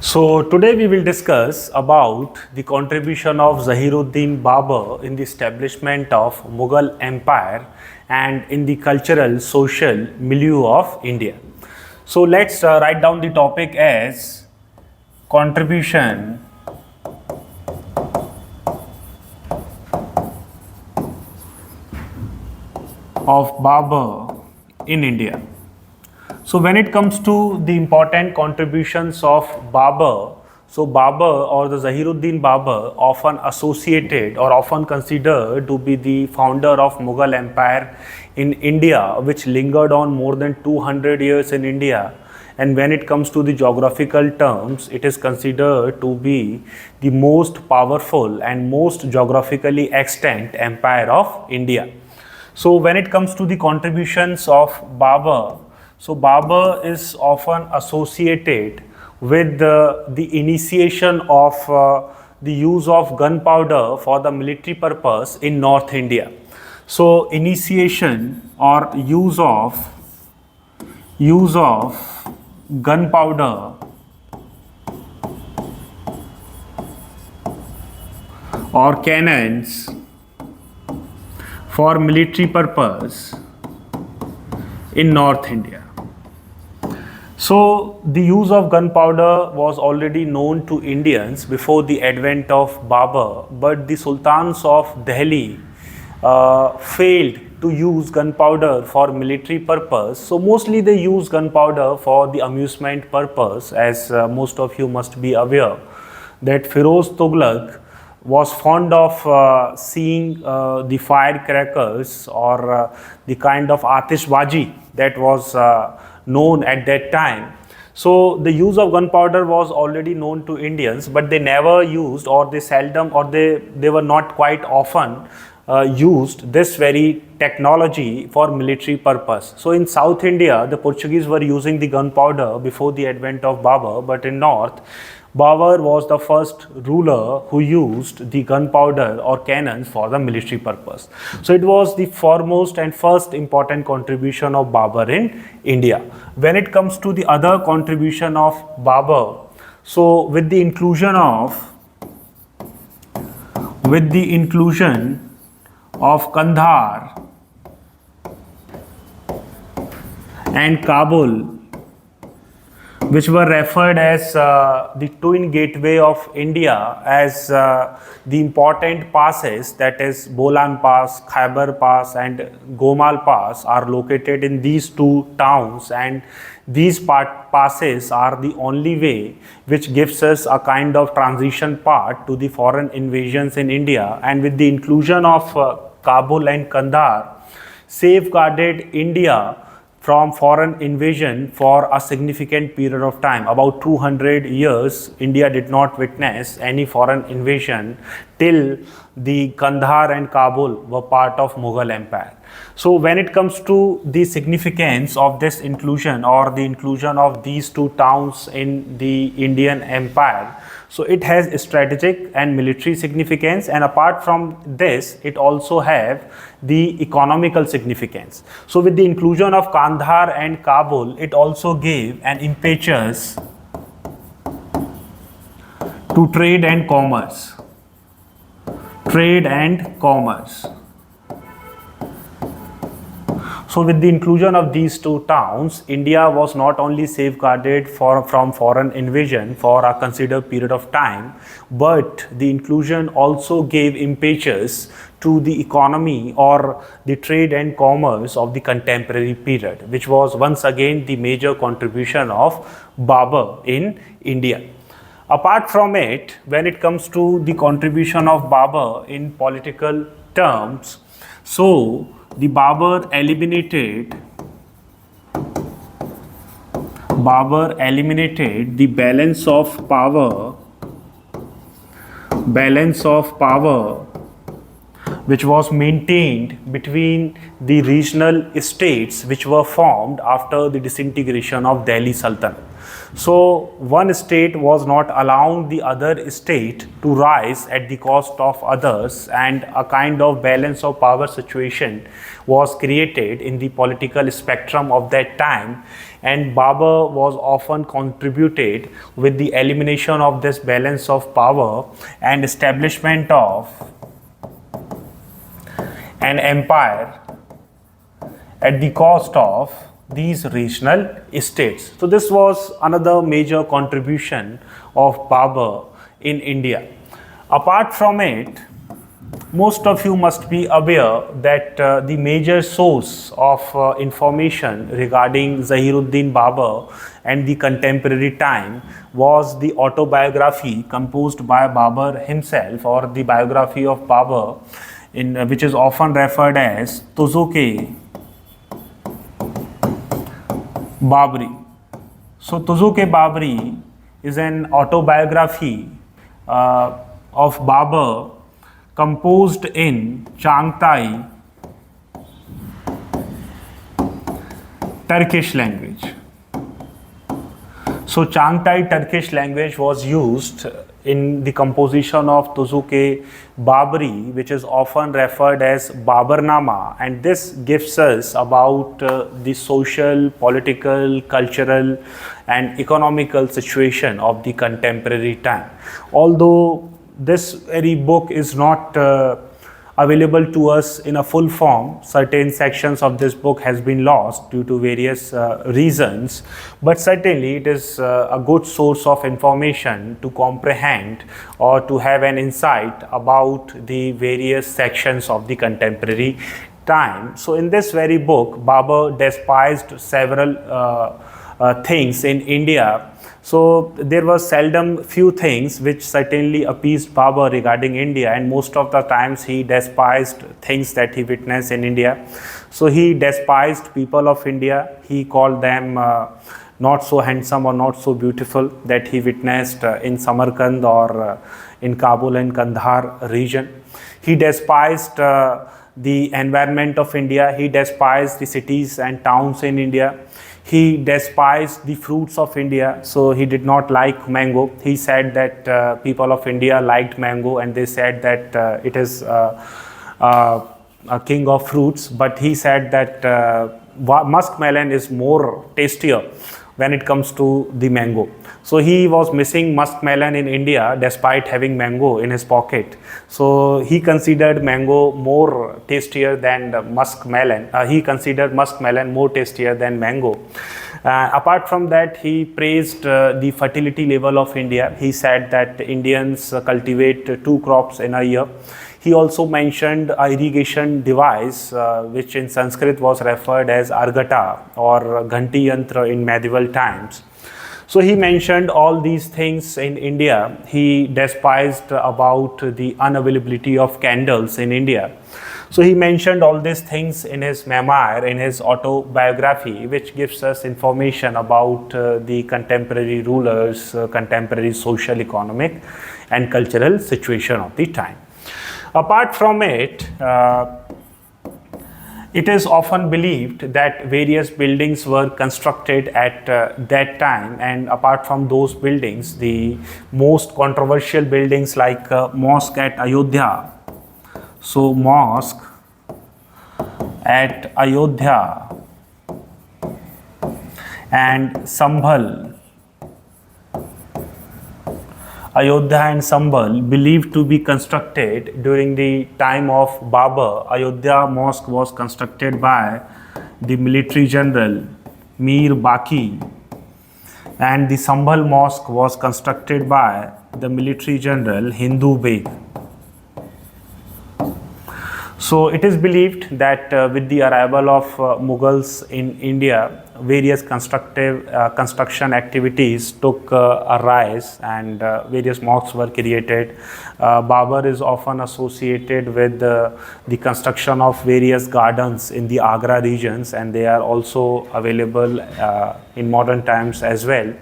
So today we will discuss about the contribution of Zahiruddin Babur in the establishment of Mughal Empire and in the cultural social milieu of India. So let's write down the topic as contribution of Babur in India. So when it comes to the important contributions of Babur, so Babur or the Zahiruddin Babur often associated or often considered to be the founder of Mughal Empire in India, which lingered on more than 200 years in India. And when it comes to the geographical terms, it is considered to be the most powerful and most geographically extant empire of India. So when it comes to the contributions of Babur, so Babur is often associated with the initiation of the use of gunpowder for the military purpose in North India. So initiation or use of gunpowder or cannons for military purpose in North India. So the use of gunpowder was already known to Indians before the advent of Babur, but the sultans of Delhi failed to use gunpowder for military purpose. So mostly they use gunpowder for the amusement purpose, as most of you must be aware that Firoz Tughlaq was fond of seeing the firecrackers or the kind of atishbaji that was known at that time. So the use of gunpowder was already known to Indians, but they never used, or they seldom, or they were not quite often used this very technology for military purpose. So in South India, the Portuguese were using the gunpowder before the advent of Babur, but in North, Babur was the first ruler who used the gunpowder or cannons for the military purpose. So it was the foremost and first important contribution of Babur in India. When it comes to the other contribution of Babur, so with the inclusion of Kandahar and Kabul, which were referred as the twin gateway of India, as the important passes, that is Bolan Pass, Khyber Pass and Gomal Pass, are located in these two towns, and these passes are the only way which gives us a kind of transition path to the foreign invasions in India. And with the inclusion of Kabul and Kandahar, safeguarded India from foreign invasion for a significant period of time. About 200 years, India did not witness any foreign invasion till the Kandahar and Kabul were part of Mughal Empire. So when it comes to the significance of this inclusion or the inclusion of these two towns in the Indian Empire, so it has strategic and military significance, and apart from this, it also have the economical significance. So with the inclusion of Kandahar and Kabul, it also gave an impetus to trade and commerce. So with the inclusion of these two towns, India was not only safeguarded from foreign invasion for a considered period of time, but the inclusion also gave impetus to the economy or the trade and commerce of the contemporary period, which was once again the major contribution of Babur in India. Apart from it, when it comes to the contribution of Babur in political terms, so the Babur eliminated the balance of power which was maintained between the regional states which were formed after the disintegration of Delhi Sultanate. So one state was not allowing the other state to rise at the cost of others, and a kind of balance of power situation was created in the political spectrum of that time. And Babur was often contributed with the elimination of this balance of power and establishment of an empire at the cost of these regional states. So this was another major contribution of Babur in India. Apart from it, most of you must be aware that the major source of information regarding Zahiruddin Babur and the contemporary time was the autobiography composed by Babur himself, or the biography of Babur, which is often referred as Tuzuk-e Babri. So Tuzuk-e Babri is an autobiography of Babur composed in Changtai Turkish language. So Changtai Turkish language was used in the composition of Tuzuk-e Babri, which is often referred as Baburnama, and this gives us about the social, political, cultural and economical situation of the contemporary time. Although this very book is not available to us in a full form, certain sections of this book has been lost due to various reasons, but certainly it is a good source of information to comprehend or to have an insight about the various sections of the contemporary time. So in this very book, Babur despised several things in India. So there was seldom few things which certainly appeased Babur regarding India, and most of the times he despised things that he witnessed in India. So he despised people of India. He called them not so handsome or not so beautiful that he witnessed in Samarkand or in Kabul and Kandahar region. He despised the environment of India. He despised the cities and towns in India. He despised the fruits of India, so he did not like mango. He said that people of India liked mango, and they said that it is a king of fruits. But he said that muskmelon is more tastier when it comes to the mango. So he was missing muskmelon in India despite having mango in his pocket. So he considered mango more tastier than muskmelon. He considered muskmelon more tastier than mango. Apart from that, he praised the fertility level of India. He said that Indians cultivate 2 crops in a year. He also mentioned a irrigation device which in Sanskrit was referred as argata or ghanti yantra in medieval times. So he mentioned all these things in India. He despised about the unavailability of candles in India. So he mentioned all these things in his memoir, in his autobiography, which gives us information about the contemporary rulers, contemporary social, economic and cultural situation of the time. Apart from it, it is often believed that various buildings were constructed at that time, and apart from those buildings, the most controversial buildings like mosque at Ayodhya. So mosque at Ayodhya and Sambhal, Ayodhya and Sambhal, believed to be constructed during the time of Babur. Ayodhya mosque was constructed by the military general Mir Baki, and the Sambhal mosque was constructed by the military general Hindu Beg. So it is believed that with the arrival of Mughals in India, various construction activities took a rise, and various mosques were created. Babur is often associated with the construction of various gardens in the Agra regions, and they are also available in modern times as well.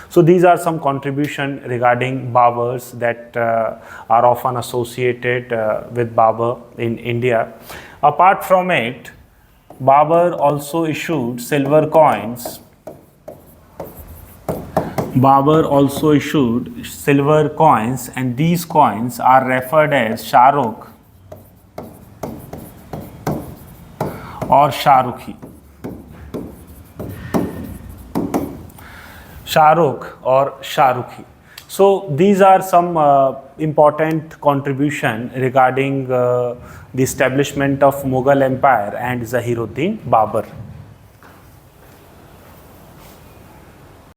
So these are some contributions regarding Baburs that are often associated with Babur in India. Apart from it, Babur also issued silver coins Babur also issued silver coins, and these coins are referred as Shahrukh or Shahrukhi. Shahrukh or Shahrukhi. So these are some important contribution regarding the establishment of Mughal Empire and Zahiruddin Babur.